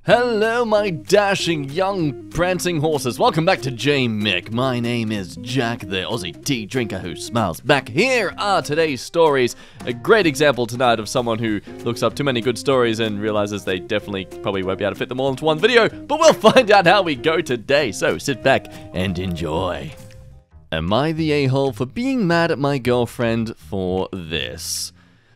Hello, my dashing young prancing horses. Welcome back to Mick. My name is Jack, the Aussie tea drinker who smiles back. Here are today's stories. A great example tonight of someone who looks up too many good stories and realizes they definitely probably won't be able to fit them all into one video, but we'll find out how we go today, so sit back and enjoy. Am I the a-hole for being mad at my girlfriend for this?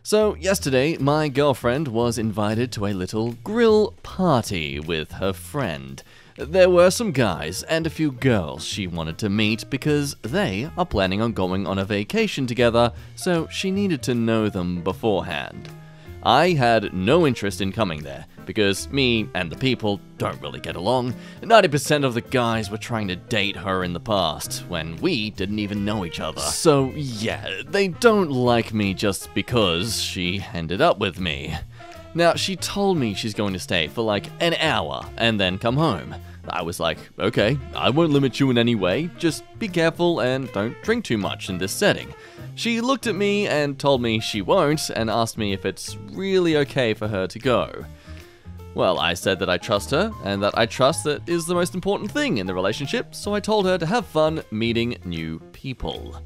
So, yesterday, my girlfriend was invited to a little grill party with her friend. There were some guys and a few girls she wanted to meet because they are planning on going on a vacation together, so she needed to know them beforehand. I had no interest in coming there, because me and the people don't really get along. 90% of the guys were trying to date her in the past, when we didn't even know each other. So yeah, they don't like me just because she ended up with me. Now, she told me she's going to stay for like an hour and then come home. I was like, okay, I won't limit you in any way, just be careful and don't drink too much in this setting. She looked at me and told me she won't and asked me if it's really okay for her to go. Well, I said that I trust her, and that I trust that is the most important thing in the relationship, so I told her to have fun meeting new people.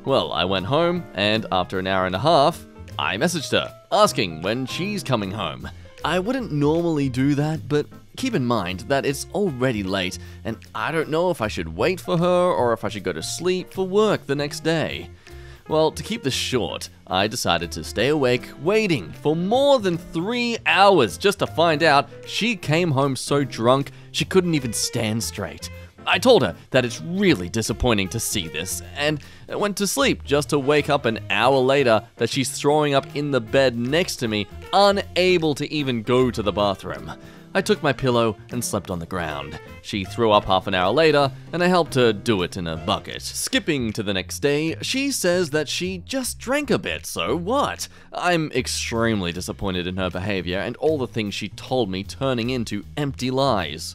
Well, I went home, and after an hour and a half, I messaged her, asking when she's coming home. I wouldn't normally do that, but keep in mind that it's already late, and I don't know if I should wait for her or if I should go to sleep for work the next day. Well, to keep this short, I decided to stay awake waiting for more than 3 hours just to find out she came home so drunk she couldn't even stand straight. I told her that it's really disappointing to see this, and went to sleep just to wake up an hour later that she's throwing up in the bed next to me, unable to even go to the bathroom. I took my pillow and slept on the ground. She threw up half an hour later, and I helped her do it in a bucket. Skipping to the next day, she says that she just drank a bit, so what? I'm extremely disappointed in her behavior and all the things she told me turning into empty lies.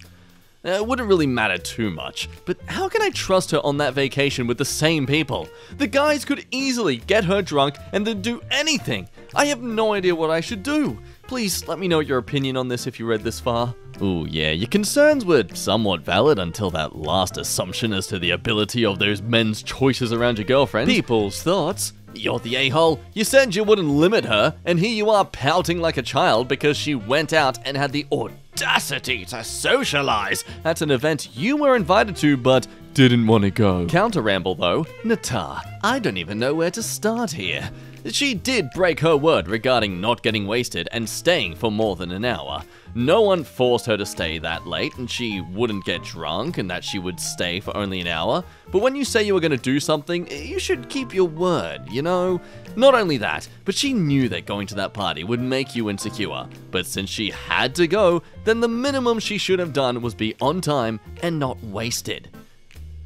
It wouldn't really matter too much, but how can I trust her on that vacation with the same people? The guys could easily get her drunk and then do anything. I have no idea what I should do. Please let me know your opinion on this if you read this far. Ooh, yeah, your concerns were somewhat valid until that last assumption as to the ability of those men's choices around your girlfriend. People's thoughts. You're the a-hole. You said you wouldn't limit her, and here you are pouting like a child because she went out and had the audacity to socialize at an event you were invited to but didn't want to go. Counter ramble though, Nata, I don't even know where to start here. She did break her word regarding not getting wasted and staying for more than an hour. No one forced her to stay that late, and she wouldn't get drunk and that she would stay for only an hour. But when you say you were going to do something, you should keep your word, you know? Not only that, but she knew that going to that party would make you insecure. But since she had to go, then the minimum she should have done was be on time and not wasted.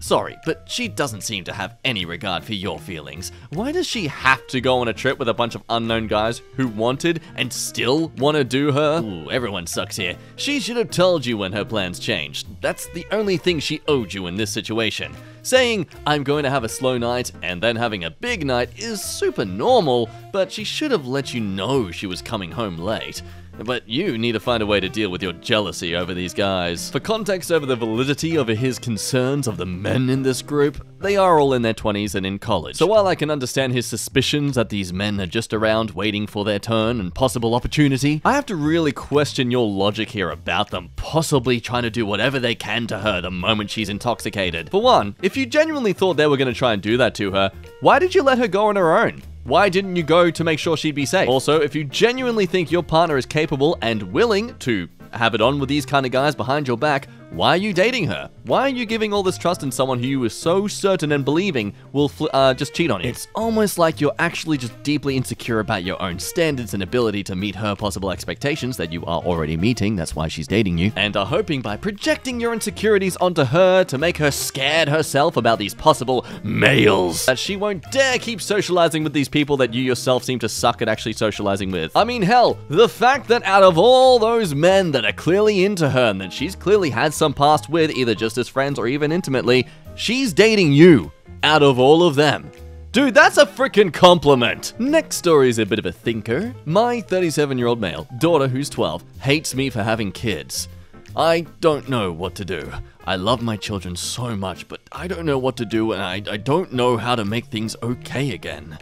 Sorry, but she doesn't seem to have any regard for your feelings. Why does she have to go on a trip with a bunch of unknown guys who wanted and still want to do her? Ooh, everyone sucks here. She should have told you when her plans changed. That's the only thing she owed you in this situation. Saying, I'm going to have a slow night and then having a big night is super normal, but she should have let you know she was coming home late. But you need to find a way to deal with your jealousy over these guys. For context over the validity of his concerns of the men in this group, they are all in their 20s and in college. So while I can understand his suspicions that these men are just around waiting for their turn and possible opportunity, I have to really question your logic here about them possibly trying to do whatever they can to her the moment she's intoxicated. For one, if you genuinely thought they were going to try and do that to her, why did you let her go on her own? Why didn't you go to make sure she'd be safe? Also, if you genuinely think your partner is capable and willing to have it on with these kind of guys behind your back, why are you dating her? Why are you giving all this trust in someone who you were so certain and believing will just cheat on you? It's almost like you're actually just deeply insecure about your own standards and ability to meet her possible expectations that you are already meeting, that's why she's dating you, and are hoping by projecting your insecurities onto her to make her scared herself about these possible males, that she won't dare keep socializing with these people that you yourself seem to suck at actually socializing with. I mean, hell, the fact that out of all those men that are clearly into her and that she's clearly had some past with, either just as friends or even intimately, she's dating you out of all of them. Dude, that's a freaking compliment! Next story is a bit of a thinker. My 37-year-old male daughter, who's 12, hates me for having kids. I don't know what to do. I love my children so much, but I don't know what to do, and I don't know how to make things okay again.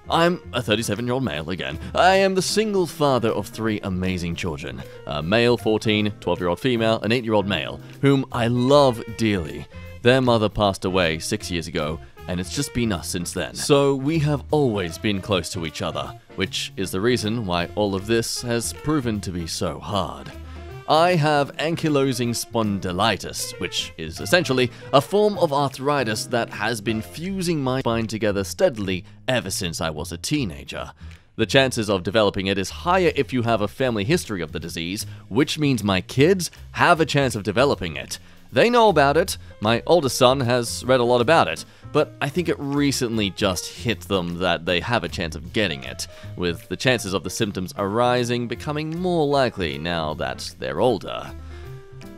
I'm a 37-year-old male again. I am the single father of 3 amazing children. A male 14, 12-year-old female, an 8-year-old male, whom I love dearly. Their mother passed away 6 years ago, and it's just been us since then. So we have always been close to each other, which is the reason why all of this has proven to be so hard. I have ankylosing spondylitis, which is essentially a form of arthritis that has been fusing my spine together steadily ever since I was a teenager. The chances of developing it is higher if you have a family history of the disease, which means my kids have a chance of developing it. They know about it, my oldest son has read a lot about it, but I think it recently just hit them that they have a chance of getting it, with the chances of the symptoms arising becoming more likely now that they're older.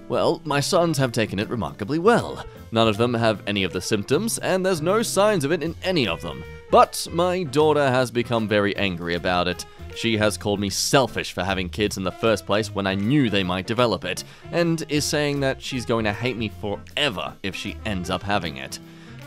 Well, my sons have taken it remarkably well. None of them have any of the symptoms, and there's no signs of it in any of them. But my daughter has become very angry about it. She has called me selfish for having kids in the first place when I knew they might develop it, and is saying that she's going to hate me forever if she ends up having it.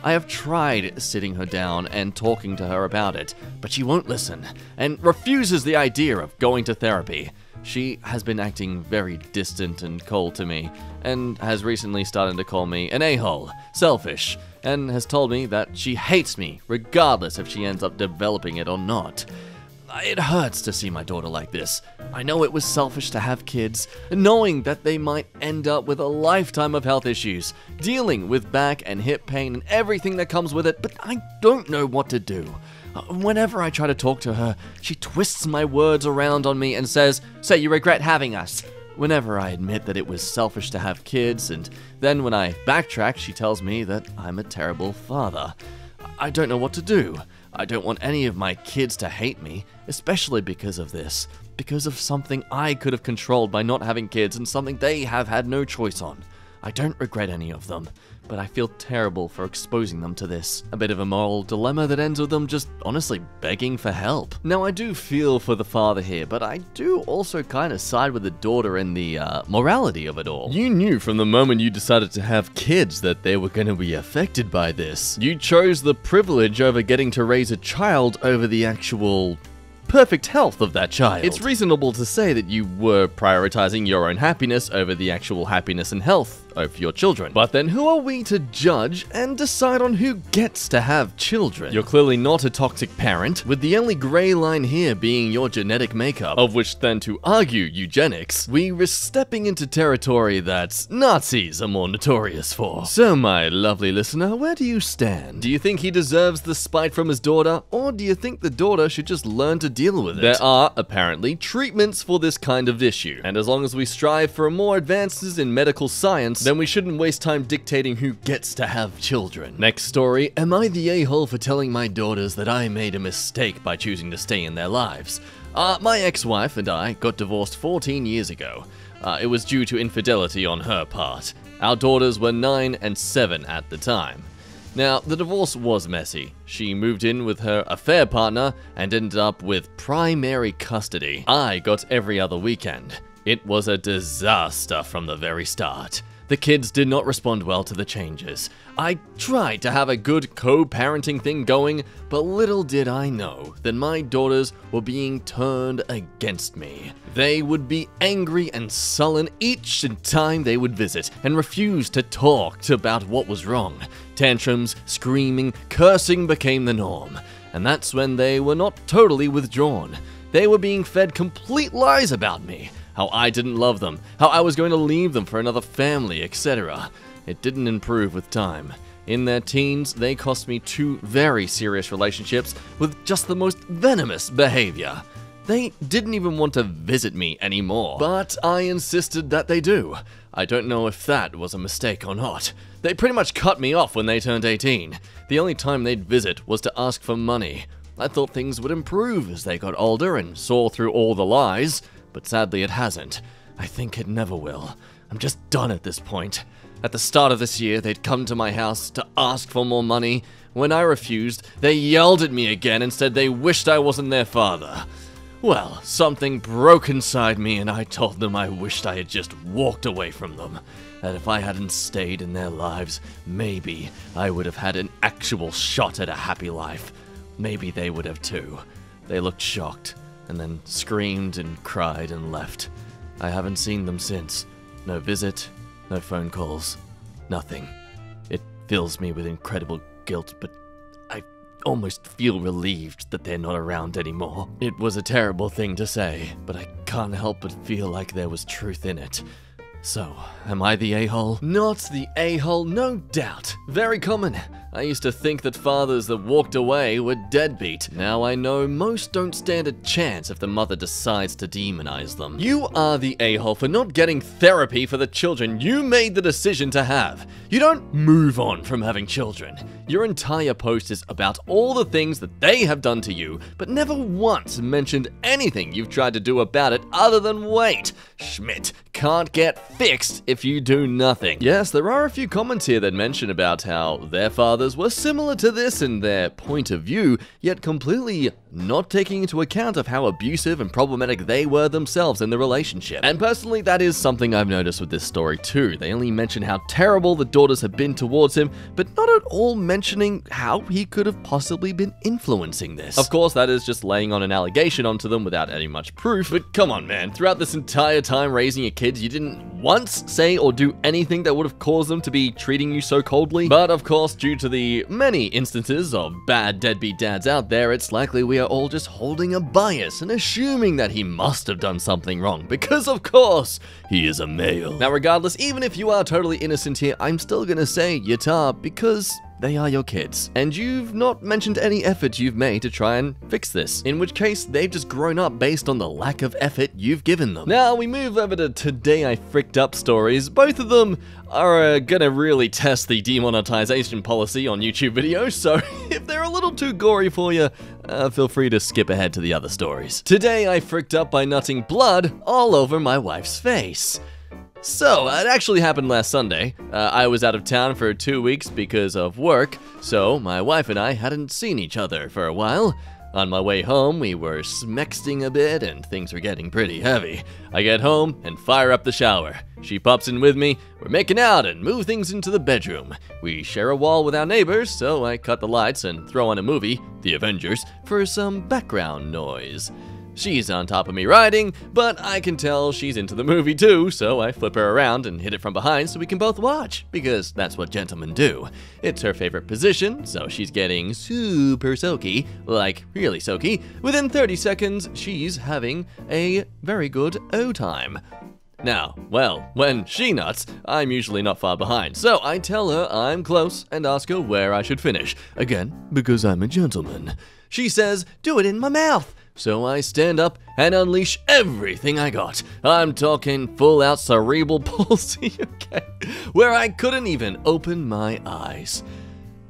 I have tried sitting her down and talking to her about it, but she won't listen, and refuses the idea of going to therapy. She has been acting very distant and cold to me, and has recently started to call me an a-hole, selfish, and has told me that she hates me regardless if she ends up developing it or not. It hurts to see my daughter like this. I know it was selfish to have kids, knowing that they might end up with a lifetime of health issues, dealing with back and hip pain and everything that comes with it, but I don't know what to do. Whenever I try to talk to her, she twists my words around on me and says, "So you regret having us?" Whenever I admit that it was selfish to have kids, and then when I backtrack, she tells me that I'm a terrible father. I don't know what to do. I don't want any of my kids to hate me, especially because of this. Because of something I could have controlled by not having kids and something they have had no choice on. I don't regret any of them, but I feel terrible for exposing them to this. A bit of a moral dilemma that ends with them just honestly begging for help. Now, I do feel for the father here, but I do also kind of side with the daughter in the morality of it all. You knew from the moment you decided to have kids that they were going to be affected by this. You chose the privilege over getting to raise a child over the actual perfect health of that child. It's reasonable to say that you were prioritizing your own happiness over the actual happiness and health of your children. But then who are we to judge and decide on who gets to have children? You're clearly not a toxic parent, with the only grey line here being your genetic makeup, of which then to argue eugenics, we risk stepping into territory that Nazis are more notorious for. So my lovely listener, where do you stand? Do you think he deserves the spite from his daughter, or do you think the daughter should just learn to deal with it? There are, apparently, treatments for this kind of issue, and as long as we strive for more advances in medical science, then we shouldn't waste time dictating who gets to have children. Next story, am I the a-hole for telling my daughters that I made a mistake by choosing to stay in their lives? My ex-wife and I got divorced 14 years ago. It was due to infidelity on her part. Our daughters were 9 and 7 at the time. Now, the divorce was messy. She moved in with her affair partner and ended up with primary custody. I got every other weekend. It was a disaster from the very start. The kids did not respond well to the changes. I tried to have a good co-parenting thing going, but little did I know that my daughters were being turned against me. They would be angry and sullen each time they would visit and refuse to talk about what was wrong. Tantrums, screaming, cursing became the norm, and that's when they were not totally withdrawn. They were being fed complete lies about me. How I didn't love them, how I was going to leave them for another family, etc. It didn't improve with time. In their teens, they cost me 2 very serious relationships with just the most venomous behavior. They didn't even want to visit me anymore, but I insisted that they do. I don't know if that was a mistake or not. They pretty much cut me off when they turned 18. The only time they'd visit was to ask for money. I thought things would improve as they got older and saw through all the lies, but sadly it hasn't. I think it never will. I'm just done at this point. At the start of this year, they'd come to my house to ask for more money. When I refused, they yelled at me again and said they wished I wasn't their father. Well, something broke inside me and I told them I wished I had just walked away from them. That if I hadn't stayed in their lives, maybe I would have had an actual shot at a happy life. Maybe they would have too. They looked shocked, and then screamed and cried and left. I haven't seen them since. No visit, no phone calls, nothing. It fills me with incredible guilt, but I almost feel relieved that they're not around anymore. It was a terrible thing to say, but I can't help but feel like there was truth in it. So, am I the a-hole? Not the a-hole, no doubt. Very common. I used to think that fathers that walked away were deadbeat. Now I know most don't stand a chance if the mother decides to demonize them. You are the a-hole for not getting therapy for the children you made the decision to have. You don't move on from having children. Your entire post is about all the things that they have done to you, but never once mentioned anything you've tried to do about it other than wait. Schmidt can't get fixed if you do nothing. Yes, there are a few comments here that mention about how their fathers were similar to this in their point of view, yet completely not taking into account of how abusive and problematic they were themselves in the relationship. And personally, that is something I've noticed with this story too. They only mention how terrible the daughters have been towards him, but not at all mentioning how he could have possibly been influencing this. Of course, that is just laying on an allegation onto them without any much proof, but come on man, throughout this entire time raising your kids, you didn't once say or do anything that would have caused them to be treating you so coldly. But of course, due to the many instances of bad deadbeat dads out there, it's likely we are all just holding a bias and assuming that he must have done something wrong, because of course, he is a male. Now regardless, even if you are totally innocent here, I'm still gonna say Yatar because they are your kids. And you've not mentioned any effort you've made to try and fix this, in which case they've just grown up based on the lack of effort you've given them. Now we move over to Today I Fricked Up stories. Both of them are gonna really test the demonetization policy on YouTube videos, so if they're a little too gory for you, feel free to skip ahead to the other stories. Today I fricked up by nutting blood all over my wife's face. So, it actually happened last Sunday. I was out of town for 2 weeks because of work, so my wife and I hadn't seen each other for a while. On my way home, we were smexting a bit and things were getting pretty heavy. I get home and fire up the shower. She pops in with me, we're making out and move things into the bedroom. We share a wall with our neighbors, so I cut the lights and throw on a movie, The Avengers, for some background noise. She's on top of me riding, but I can tell she's into the movie too, so I flip her around and hit it from behind so we can both watch, because that's what gentlemen do. It's her favorite position, so she's getting super soaky, like really soaky. Within 30 seconds, she's having a very good O-time. Now, well, when she nuts, I'm usually not far behind, so I tell her I'm close and ask her where I should finish. Again, because I'm a gentleman. She says, do it in my mouth. So I stand up and unleash everything I got. I'm talking full out cerebral palsy, okay? Where I couldn't even open my eyes.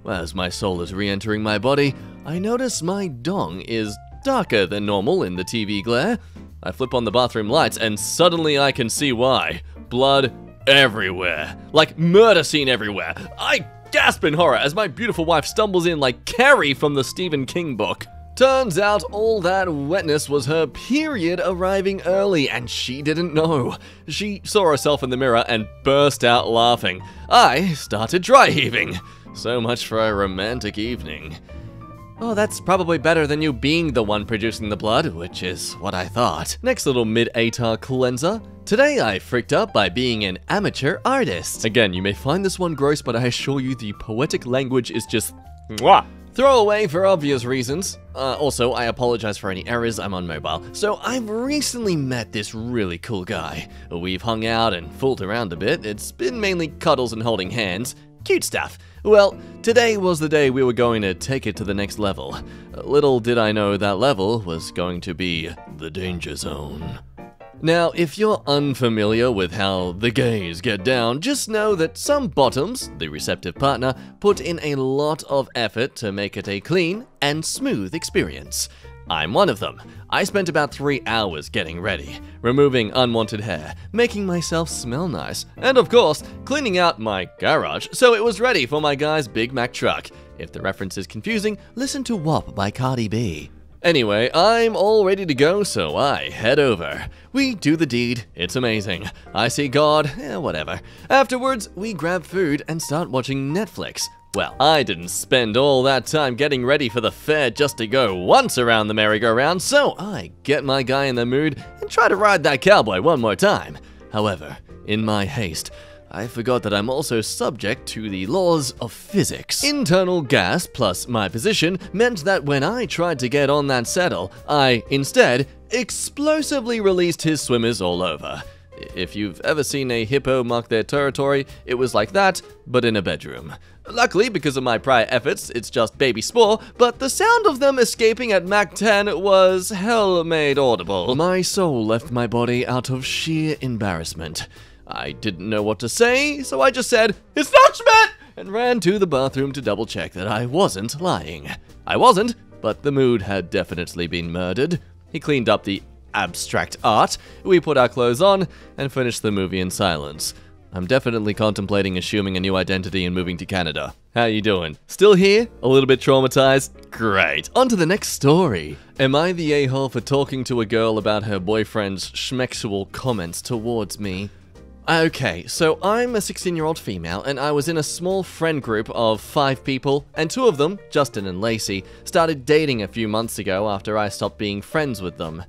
As my soul is re-entering my body, I notice my dong is darker than normal in the TV glare. I flip on the bathroom lights and suddenly I can see why. Blood everywhere. Like murder scene everywhere. I gasp in horror as my beautiful wife stumbles in like Carrie from the Stephen King book. Turns out all that wetness was her period arriving early, and she didn't know. She saw herself in the mirror and burst out laughing. I started dry heaving. So much for a romantic evening. Oh, that's probably better than you being the one producing the blood, which is what I thought. Next little mid-ATAR cleanser. Today I fricked up by being an amateur artist. Again, you may find this one gross, but I assure you the poetic language is just mwah. Throw away for obvious reasons. Also, I apologize for any errors, I'm on mobile. So I've recently met this really cool guy. We've hung out and fooled around a bit. It's been mainly cuddles and holding hands. Cute stuff. Well, today was the day we were going to take it to the next level. Little did I know that level was going to be the danger zone. Now, if you're unfamiliar with how the gays get down, just know that some bottoms, the receptive partner, put in a lot of effort to make it a clean and smooth experience. I'm one of them. I spent about 3 hours getting ready, removing unwanted hair, making myself smell nice, and of course, cleaning out my garage so it was ready for my guy's Big Mac truck. If the reference is confusing, listen to WAP by Cardi B. Anyway, I'm all ready to go, so I head over. We do the deed, it's amazing. I see God, whatever. Afterwards, we grab food and start watching Netflix. Well, I didn't spend all that time getting ready for the fair just to go once around the merry-go-round, so I get my guy in the mood and try to ride that cowboy one more time. However, in my haste, I forgot that I'm also subject to the laws of physics. Internal gas plus my position meant that when I tried to get on that saddle, I, instead, explosively released his swimmers all over. If you've ever seen a hippo mark their territory, it was like that, but in a bedroom. Luckily, because of my prior efforts, it's just baby spore, but the sound of them escaping at Mach 10 was hell-made audible. My soul left my body out of sheer embarrassment. I didn't know what to say, so I just said, "It's not Schmidt!" and ran to the bathroom to double-check that I wasn't lying. I wasn't, but the mood had definitely been murdered. He cleaned up the abstract art, we put our clothes on, and finished the movie in silence. I'm definitely contemplating assuming a new identity and moving to Canada. How you doing? Still here? A little bit traumatized? Great. On to the next story. Am I the a-hole for talking to a girl about her boyfriend's schmexual comments towards me? Okay, so I'm a 16-year-old female, and I was in a small friend group of 5 people, and 2 of them, Justin and Lacey, started dating a few months ago after I stopped being friends with them.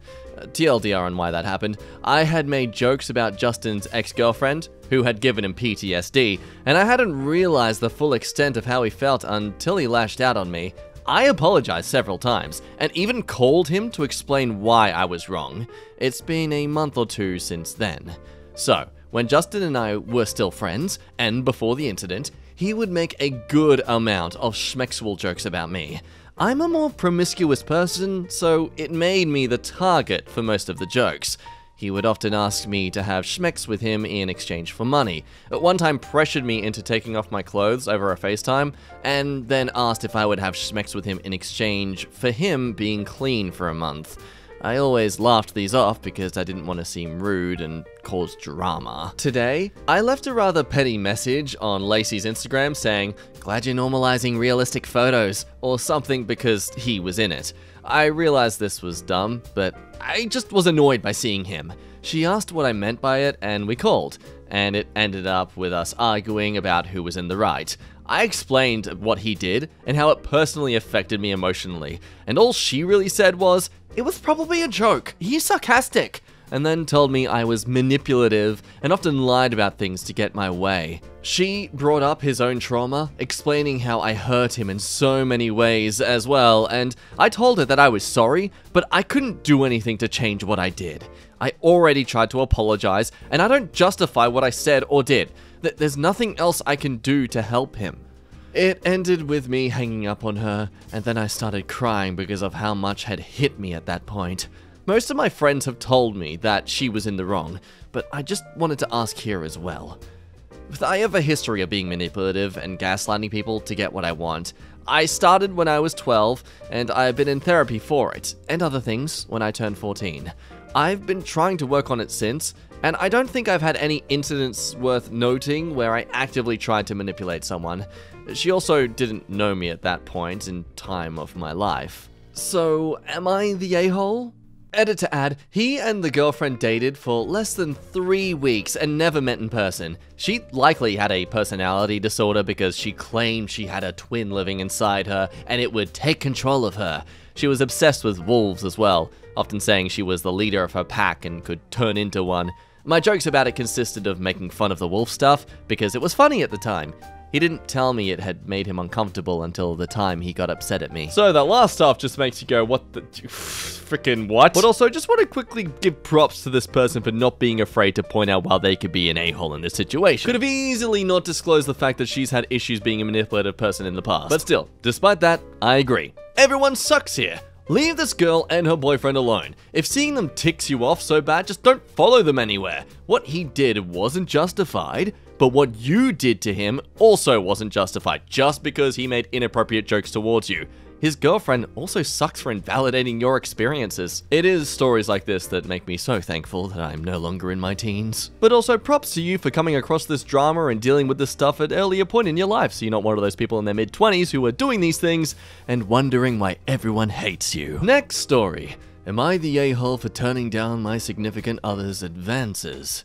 TLDR on why that happened, I had made jokes about Justin's ex-girlfriend, who had given him PTSD, and I hadn't realized the full extent of how he felt until he lashed out on me. I apologized several times, and even called him to explain why I was wrong. It's been a month or 2 since then. So, when Justin and I were still friends, and before the incident, he would make a good amount of schmexual jokes about me. I'm a more promiscuous person, so it made me the target for most of the jokes. He would often ask me to have schmex with him in exchange for money. At one time pressured me into taking off my clothes over a FaceTime, and then asked if I would have schmex with him in exchange for him being clean for a month. I always laughed these off because I didn't want to seem rude and cause drama. Today, I left a rather petty message on Lacey's Instagram saying, "Glad you're normalizing realistic photos," or something because he was in it. I realized this was dumb, but I just was annoyed by seeing him. She asked what I meant by it, and we called, and it ended up with us arguing about who was in the right. I explained what he did and how it personally affected me emotionally, and all she really said was, "It was probably a joke, he's sarcastic," and then told me I was manipulative and often lied about things to get my way. She brought up his own trauma, explaining how I hurt him in so many ways as well, and I told her that I was sorry, but I couldn't do anything to change what I did. I already tried to apologize, and I don't justify what I said or did. There's nothing else I can do to help him. It ended with me hanging up on her, and then I started crying because of how much had hit me at that point. Most of my friends have told me that she was in the wrong, but I just wanted to ask here as well. I have a history of being manipulative and gaslighting people to get what I want. I started when I was 12, and I've been in therapy for it, and other things, when I turned 14. I've been trying to work on it since, and I don't think I've had any incidents worth noting where I actively tried to manipulate someone. She also didn't know me at that point in time of my life. So, am I the a-hole? Edit to add, he and the girlfriend dated for less than 3 weeks and never met in person. She likely had a personality disorder because she claimed she had a twin living inside her and it would take control of her. She was obsessed with wolves as well, often saying she was the leader of her pack and could turn into one. My jokes about it consisted of making fun of the wolf stuff because it was funny at the time. He didn't tell me it had made him uncomfortable until the time he got upset at me. So that last stuff just makes you go, what the frickin' what? But also, just want to quickly give props to this person for not being afraid to point out why they could be an a-hole in this situation. Could have easily not disclosed the fact that she's had issues being a manipulative person in the past. But still, despite that, I agree. Everyone sucks here. Leave this girl and her boyfriend alone. If seeing them ticks you off so bad, just don't follow them anywhere. What he did wasn't justified, but what you did to him also wasn't justified just because he made inappropriate jokes towards you. his girlfriend also sucks for invalidating your experiences. It is stories like this that make me so thankful that I'm no longer in my teens. But also props to you for coming across this drama and dealing with this stuff at an earlier point in your life, so you're not one of those people in their mid-20s who are doing these things and wondering why everyone hates you. Next story. Am I the a-hole for turning down my significant other's advances?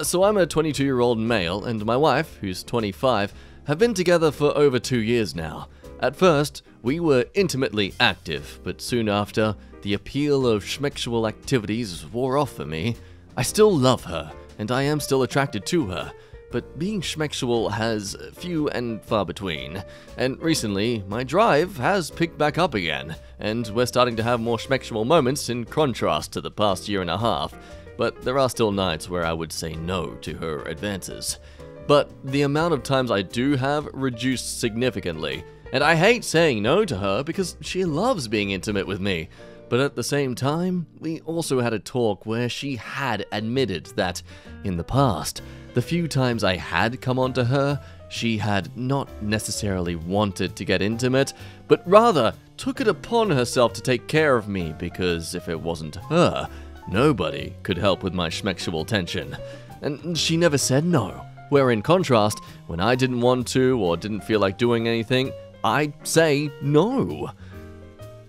So I'm a 22-year-old male, and my wife, who's 25, have been together for over 2 years now. At first, we were intimately active, but soon after, the appeal of schmexual activities wore off for me. I still love her, and I am still attracted to her, but being schmexual has few and far between. And recently, my drive has picked back up again, and we're starting to have more schmexual moments in contrast to the past year and a half. But there are still nights where I would say no to her advances. But the amount of times I do have reduced significantly, and I hate saying no to her because she loves being intimate with me. But at the same time, we also had a talk where she had admitted that, in the past, the few times I had come on to her, she had not necessarily wanted to get intimate, but rather took it upon herself to take care of me because if it wasn't her, nobody could help with my schmexual tension. And she never said no. Where in contrast, when I didn't want to or didn't feel like doing anything, I'd say no.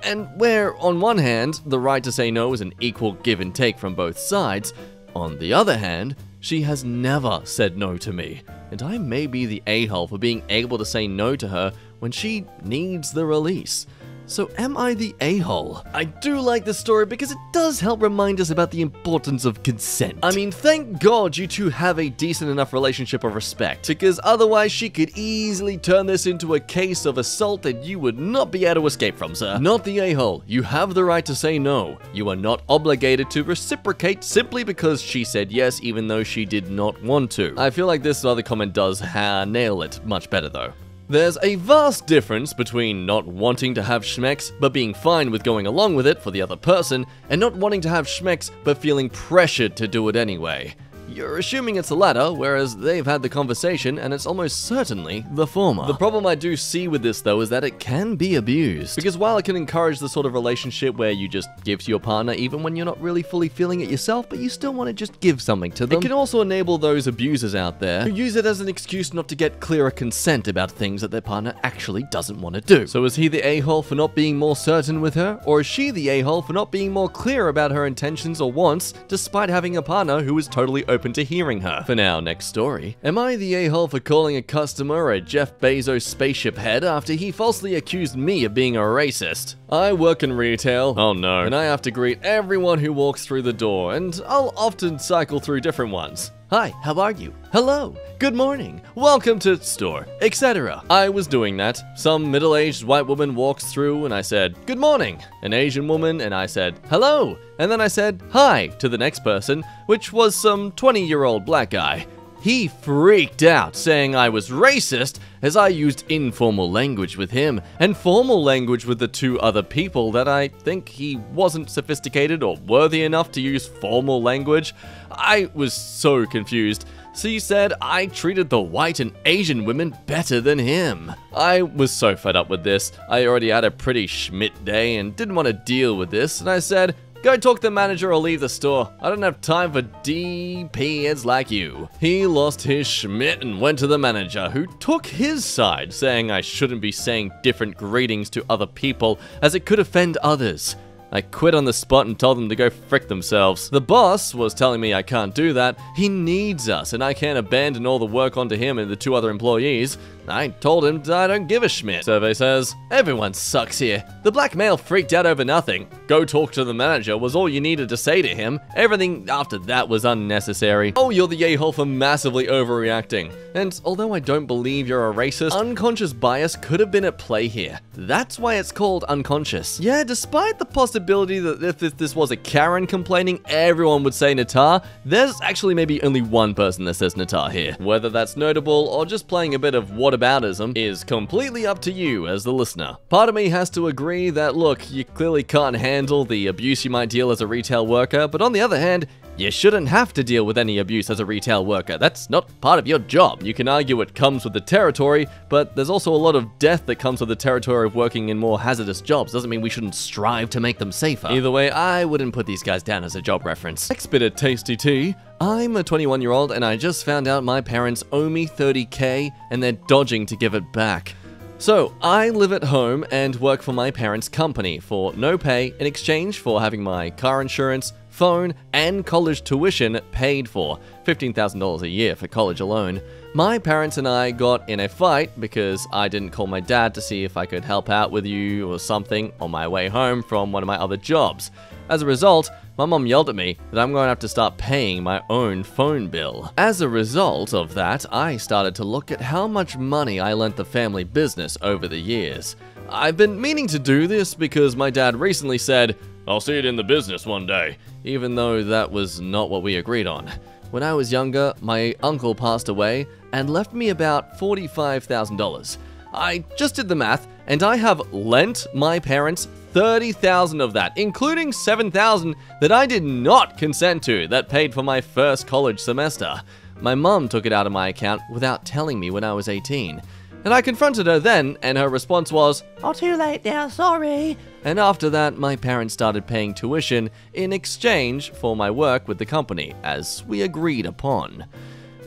And where, on one hand, the right to say no is an equal give and take from both sides, on the other hand, she has never said no to me, and I may be the a-hole for being able to say no to her when she needs the release. So am I the a-hole? I do like this story because it does help remind us about the importance of consent. I mean, thank God you two have a decent enough relationship of respect, because otherwise she could easily turn this into a case of assault that you would not be able to escape from, sir. Not the a-hole. You have the right to say no. You are not obligated to reciprocate simply because she said yes even though she did not want to. I feel like this other comment does nail it much better though. There's a vast difference between not wanting to have schmex but being fine with going along with it for the other person, and not wanting to have schmex but feeling pressured to do it anyway. You're assuming it's the latter, whereas they've had the conversation and it's almost certainly the former. The problem I do see with this though is that it can be abused. Because while it can encourage the sort of relationship where you just give to your partner even when you're not really fully feeling it yourself, but you still want to just give something to them, it can also enable those abusers out there who use it as an excuse not to get clearer consent about things that their partner actually doesn't want to do. So is he the a-hole for not being more certain with her, or is she the a-hole for not being more clear about her intentions or wants despite having a partner who is totally open to hearing her? For now, next story. Am I the a-hole for calling a customer a Jeff Bezos spaceship head after he falsely accused me of being a racist? I work in retail, oh no, and I have to greet everyone who walks through the door, and I'll often cycle through different ones. Hi, how are you? Hello, good morning, welcome to store, etc. I was doing that. Some middle-aged white woman walks through and I said, good morning. An Asian woman and I said, hello. And then I said, hi to the next person, which was some 20-year-old black guy. He freaked out, saying I was racist as I used informal language with him and formal language with the two other people that I think he wasn't sophisticated or worthy enough to use formal language. I was so confused. So he said I treated the white and Asian women better than him. I was so fed up with this. I already had a pretty schmidt day and didn't want to deal with this, and I said, go talk to the manager or leave the store. I don't have time for DPs like you. He lost his schmidt and went to the manager, who took his side, saying I shouldn't be saying different greetings to other people as it could offend others. I quit on the spot and told them to go frick themselves. The boss was telling me I can't do that. He needs us and I can't abandon all the work onto him and the two other employees. I told him I don't give a schmidt. Survey says, everyone sucks here. The black male freaked out over nothing. Go talk to the manager was all you needed to say to him. Everything after that was unnecessary. Oh, you're the a-hole for massively overreacting. And although I don't believe you're a racist, unconscious bias could have been at play here. That's why it's called unconscious. Yeah, despite the possibility that if this was a Karen complaining, everyone would say Natar, there's actually maybe only one person that says Natar here. Whether that's notable or just playing a bit of whataboutism is completely up to you as the listener. Part of me has to agree that, look, you clearly can't handle the abuse you might deal as a retail worker, but on the other hand, You shouldn't have to deal with any abuse as a retail worker. That's not part of your job. You can argue it comes with the territory, but there's also a lot of death that comes with the territory of working in more hazardous jobs. Doesn't mean we shouldn't strive to make them safer. Either way, I wouldn't put these guys down as a job reference. Next bit of tasty tea. I'm a 21-year-old and I just found out my parents owe me $30K and they're dodging to give it back. So, I live at home and work for my parents' company for no pay in exchange for having my car insurance, phone, and college tuition paid for, $15,000 a year for college alone. My parents and I got in a fight because I didn't call my dad to see if I could help out with you or something on my way home from one of my other jobs. As a result, my mom yelled at me that I'm going to have to start paying my own phone bill. As a result of that, I started to look at how much money I lent the family business over the years. I've been meaning to do this because my dad recently said, "I'll see it in the business one day," even though that was not what we agreed on. When I was younger, my uncle passed away and left me about $45,000. I just did the math, and I have lent my parents $30,000 of that, including $7,000 that I did not consent to that paid for my first college semester. My mom took it out of my account without telling me when I was 18. And I confronted her then, and her response was, "Oh, too late now, sorry." And after that, my parents started paying tuition in exchange for my work with the company, as we agreed upon.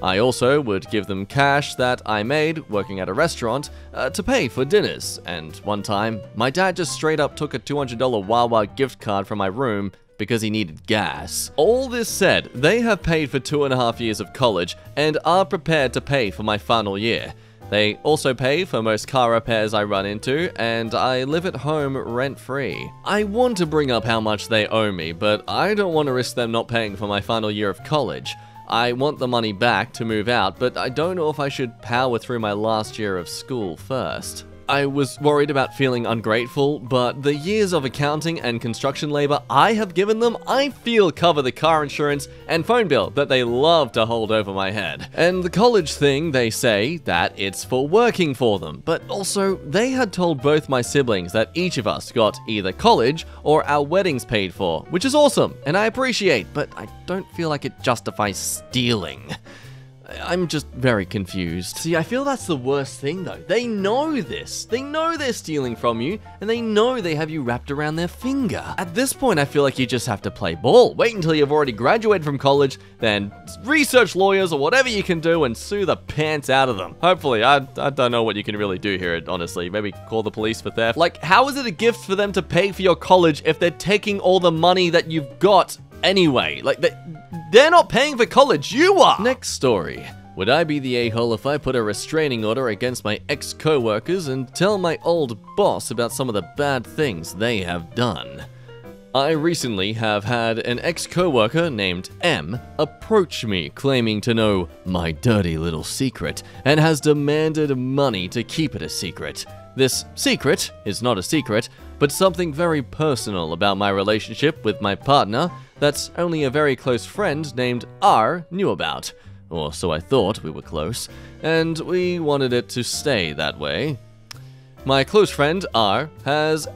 I also would give them cash that I made working at a restaurant to pay for dinners, and one time, my dad just straight up took a $200 Wawa gift card from my room because he needed gas. All this said, they have paid for 2.5 years of college and are prepared to pay for my final year. They also pay for most car repairs I run into, and I live at home rent-free. I want to bring up how much they owe me, but I don't want to risk them not paying for my final year of college. I want the money back to move out, but I don't know if I should power through my last year of school first. I was worried about feeling ungrateful, but the years of accounting and construction labor I have given them, I feel cover the car insurance and phone bill that they love to hold over my head. And the college thing, they say that it's for working for them, but also they had told both my siblings that each of us got either college or our weddings paid for, which is awesome, and I appreciate, but I don't feel like it justifies stealing. I'm just very confused. See, I feel that's the worst thing though. They know this. They know they're stealing from you, and they know they have you wrapped around their finger. At this point, I feel like you just have to play ball. Wait until you've already graduated from college, then research lawyers or whatever you can do and sue the pants out of them. Hopefully, I don't know what you can really do here, honestly. Maybe call the police for theft. Like, how is it a gift for them to pay for your college if they're taking all the money that you've got anyway? Like, they're not paying for college, you are! Next story. Would I be the a-hole if I put a restraining order against my ex-co-workers and tell my old boss about some of the bad things they have done? I recently have had an ex-co-worker named M approach me claiming to know my dirty little secret and has demanded money to keep it a secret. This secret is not a secret, but something very personal about my relationship with my partner that's only a very close friend named R knew about. Or so I thought. We were close, and we wanted it to stay that way. My close friend R has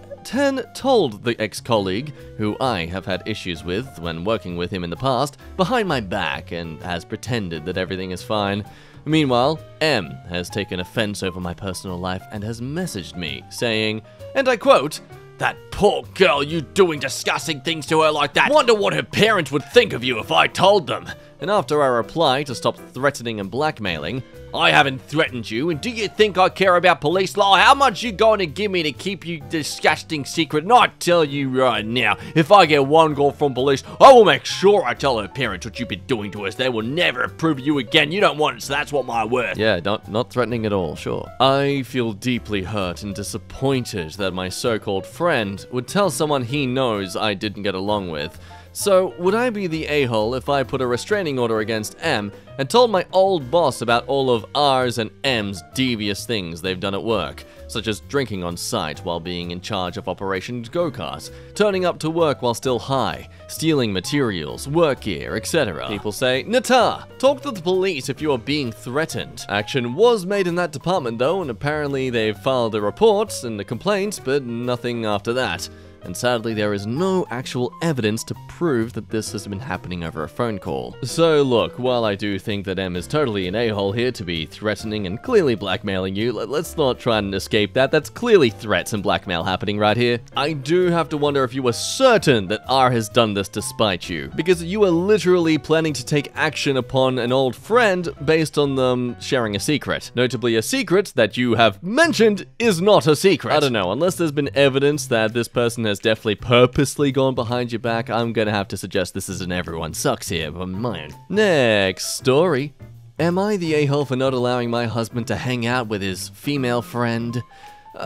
told the ex-colleague, who I have had issues with when working with him in the past, behind my back and has pretended that everything is fine. Meanwhile, M has taken offense over my personal life and has messaged me, saying, and I quote, "That poor girl, you doing disgusting things to her like that. Wonder what her parents would think of you if I told them." And after I reply to stop threatening and blackmailing, "I haven't threatened you, and do you think I care about police law? How much you going to give me to keep you disgusting secret? And I tell you right now, if I get one call from police, I will make sure I tell her parents what you've been doing to us. They will never approve of you again. You don't want it, so that's what my worth." Yeah, not threatening at all, sure. I feel deeply hurt and disappointed that my so-called friend would tell someone he knows I didn't get along with. So, would I be the a-hole if I put a restraining order against M and told my old boss about all of R's and M's devious things they've done at work, such as drinking on site while being in charge of Operation Go-Kart, turning up to work while still high, stealing materials, work gear, etc. People say, "Nata, talk to the police if you are being threatened." Action was made in that department though, and apparently they've filed the reports and the complaints, but nothing after that. and sadly there is no actual evidence to prove that this has been happening over a phone call. So look, while I do think that M is totally an a-hole here to be threatening and clearly blackmailing you, let's not try and escape that. That's clearly threats and blackmail happening right here. I do have to wonder if you were certain that R has done this to spite you, because you are literally planning to take action upon an old friend based on them sharing a secret. Notably a secret that you have mentioned is not a secret. I don't know, unless there's been evidence that this person has definitely purposely gone behind your back, I'm gonna have to suggest this is an everyone sucks here, but mine. Next story. Am I the a-hole for not allowing my husband to hang out with his female friend?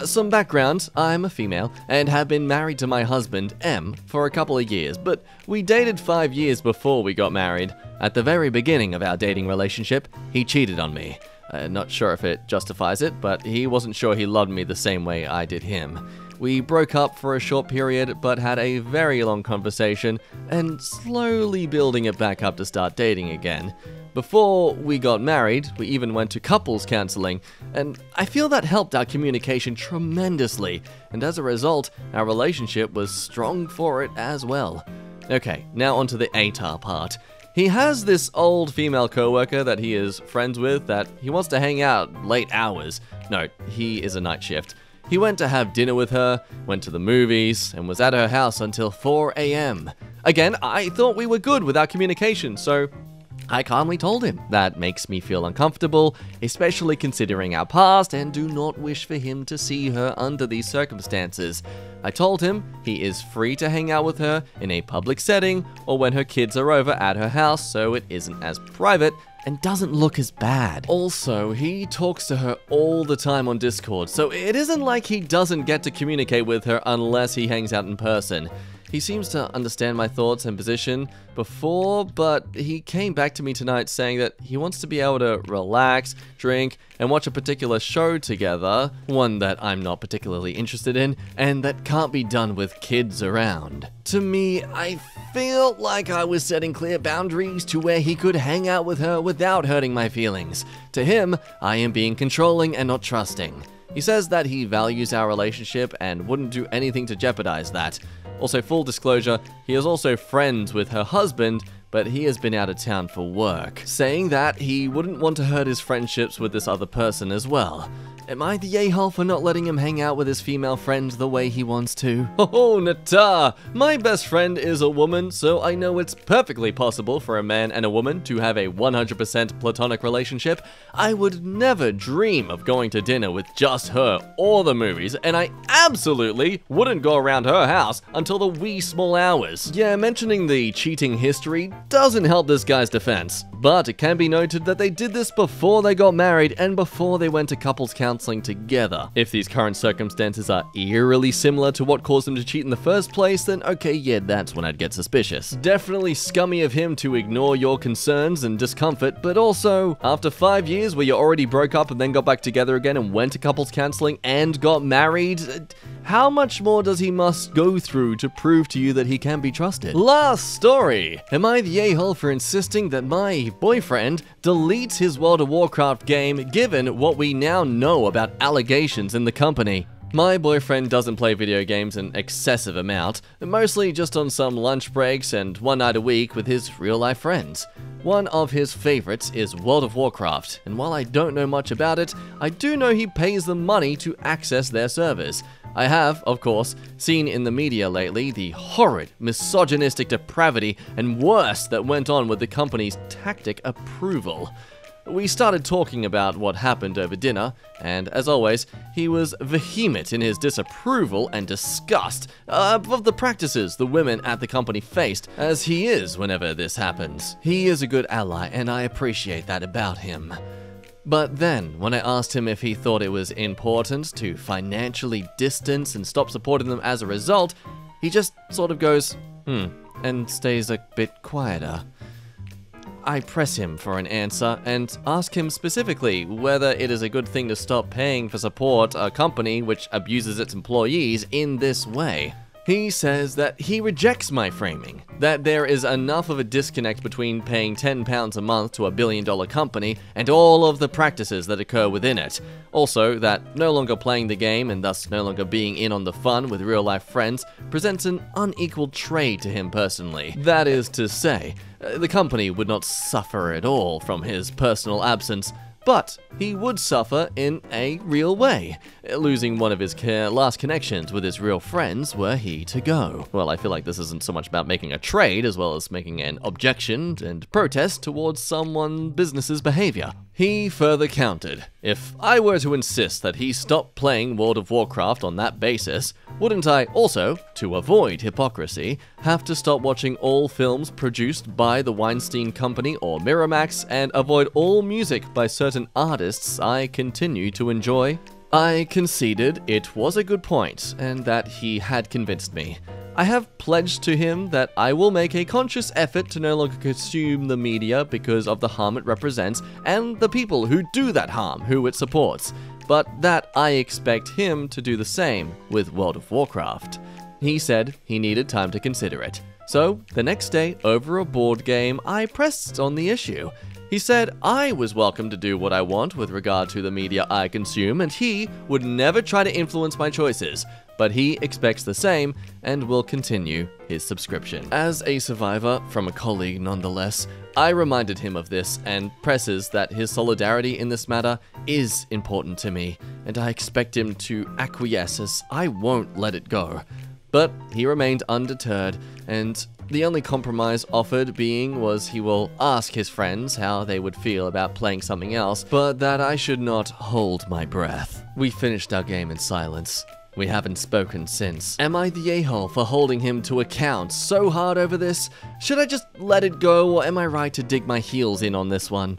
Some background, I'm a female and have been married to my husband, M, for a couple of years, but we dated 5 years before we got married. At the very beginning of our dating relationship, he cheated on me. Not sure if it justifies it, but he wasn't sure he loved me the same way I did him. We broke up for a short period, but had a very long conversation, and slowly building it back up to start dating again. Before we got married, we even went to couples counseling, and I feel that helped our communication tremendously, and as a result, our relationship was strong for it as well. Okay, now onto the ATAR part. He has this old female coworker that he is friends with that he wants to hang out late hours. No, he is a night shift. He went to have dinner with her, went to the movies, and was at her house until 4 a.m. Again, I thought we were good with our communication, so I calmly told him. That makes me feel uncomfortable, especially considering our past, and do not wish for him to see her under these circumstances. I told him he is free to hang out with her in a public setting or when her kids are over at her house so it isn't as private and doesn't look as bad. Also, he talks to her all the time on Discord, so it isn't like he doesn't get to communicate with her unless he hangs out in person. He seems to understand my thoughts and position before, but he came back to me tonight saying that he wants to be able to relax, drink, and watch a particular show together, one that I'm not particularly interested in, and that can't be done with kids around. To me, I feel like I was setting clear boundaries to where he could hang out with her without hurting my feelings. To him, I am being controlling and not trusting. He says that he values our relationship and wouldn't do anything to jeopardize that. Also, full disclosure, he is also friends with her husband, but he has been out of town for work, saying that he wouldn't want to hurt his friendships with this other person as well. Am I the a-hole for not letting him hang out with his female friend the way he wants to? Oh, Nata! My best friend is a woman, so I know it's perfectly possible for a man and a woman to have a 100% platonic relationship. I would never dream of going to dinner with just her or the movies, and I absolutely wouldn't go around her house until the wee small hours. Yeah, mentioning the cheating history doesn't help this guy's defense, but it can be noted that they did this before they got married and before they went to couples counseling together. If these current circumstances are eerily similar to what caused him to cheat in the first place, then okay, yeah, that's when I'd get suspicious. Definitely scummy of him to ignore your concerns and discomfort, but also, after 5 years where you already broke up and then got back together again and went to couples counseling and got married, how much more does he must go through to prove to you that he can be trusted? Last story! Am I the a-hole for insisting that my boyfriend deletes his World of Warcraft game given what we now know about allegations in the company? My boyfriend doesn't play video games an excessive amount, mostly just on some lunch breaks and one night a week with his real-life friends. One of his favorites is World of Warcraft, and while I don't know much about it, I do know he pays them money to access their servers. I have, of course, seen in the media lately the horrid, misogynistic depravity and worse that went on with the company's tactic approval. We started talking about what happened over dinner, and as always, he was vehement in his disapproval and disgust of the practices the women at the company faced, as he is whenever this happens. He is a good ally, and I appreciate that about him. But then, when I asked him if he thought it was important to financially distance and stop supporting them as a result, he just sort of goes, and stays a bit quieter. I press him for an answer and ask him specifically whether it is a good thing to stop paying for support a company which abuses its employees in this way. He says that he rejects my framing, that there is enough of a disconnect between paying £10 a month to a billion-dollar company and all of the practices that occur within it. Also, that no longer playing the game and thus no longer being in on the fun with real-life friends presents an unequal trade to him personally. That is to say, the company would not suffer at all from his personal absence, but he would suffer in a real way, losing one of his last connections with his real friends were he to go. Well, I feel like this isn't so much about making a trade as well as making an objection and protest towards someone's business's behavior. He further countered, if I were to insist that he stop playing World of Warcraft on that basis, wouldn't I also, to avoid hypocrisy, have to stop watching all films produced by the Weinstein Company or Miramax and avoid all music by certain artists I continue to enjoy? I conceded it was a good point, and that he had convinced me. I have pledged to him that I will make a conscious effort to no longer consume the media because of the harm it represents and the people who do that harm, who it supports, but that I expect him to do the same with World of Warcraft. He said he needed time to consider it. So, the next day, over a board game, I pressed on the issue. He said I was welcome to do what I want with regard to the media I consume, and he would never try to influence my choices, but he expects the same and will continue his subscription. As a survivor, from a colleague nonetheless, I reminded him of this and presses that his solidarity in this matter is important to me, and I expect him to acquiesce as I won't let it go. But he remained undeterred, and the only compromise offered was he will ask his friends how they would feel about playing something else, but that I should not hold my breath. We finished our game in silence. We haven't spoken since. Am I the a-hole for holding him to account so hard over this? Should I just let it go, or am I right to dig my heels in on this one?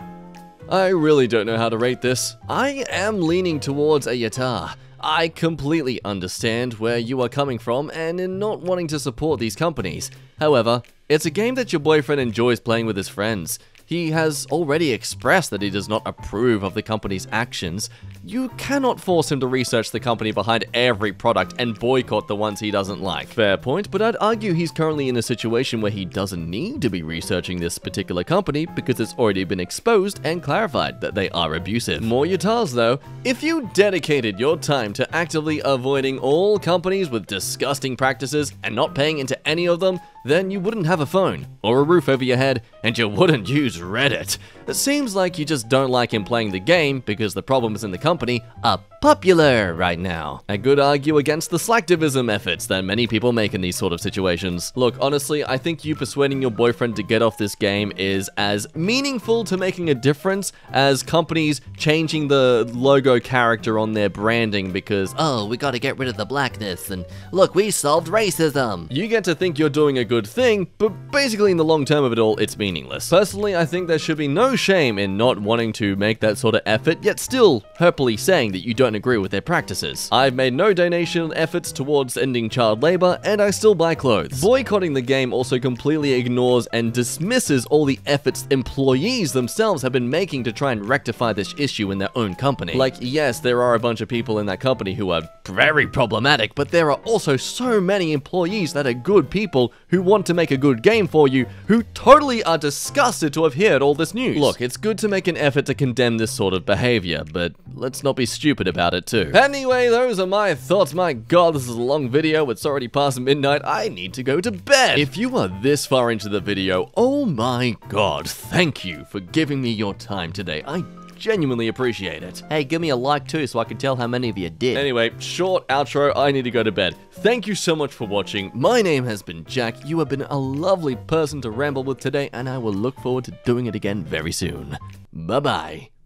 I really don't know how to rate this. I am leaning towards a yatta. I completely understand where you are coming from and in not wanting to support these companies. However, it's a game that your boyfriend enjoys playing with his friends. He has already expressed that he does not approve of the company's actions. You cannot force him to research the company behind every product and boycott the ones he doesn't like. Fair point, but I'd argue he's currently in a situation where he doesn't need to be researching this particular company because it's already been exposed and clarified that they are abusive. More yatas though, if you dedicated your time to actively avoiding all companies with disgusting practices and not paying into any of them, then you wouldn't have a phone, or a roof over your head, and you wouldn't use Reddit. It seems like you just don't like him playing the game because the problems in the company are popular right now. I could argue against the slacktivism efforts that many people make in these sort of situations. Look, honestly, I think you persuading your boyfriend to get off this game is as meaningful to making a difference as companies changing the logo character on their branding because, oh, we gotta get rid of the blackness, and look, we solved racism. You get to think you're doing a good thing, but basically in the long term of it all, it's meaningless. Personally, I think there should be no shame in not wanting to make that sort of effort, yet still happily saying that you don't agree with their practices. I've made no donation efforts towards ending child labor, and I still buy clothes. Boycotting the game also completely ignores and dismisses all the efforts employees themselves have been making to try and rectify this issue in their own company. Like, yes, there are a bunch of people in that company who are very problematic, but there are also so many employees that are good people who want to make a good game for you, who totally are disgusted to have heard all this news. Look, it's good to make an effort to condemn this sort of behavior, but let's not be stupid about it too. Anyway, those are my thoughts. My god, this is a long video. It's already past midnight. I need to go to bed. If you are this far into the video, oh my god, thank you for giving me your time today. I genuinely appreciate it. Hey, give me a like too so I can tell how many of you did. Anyway, short outro, I need to go to bed. Thank you so much for watching. My name has been Jack. You have been a lovely person to ramble with today, and I will look forward to doing it again very soon. Bye-bye.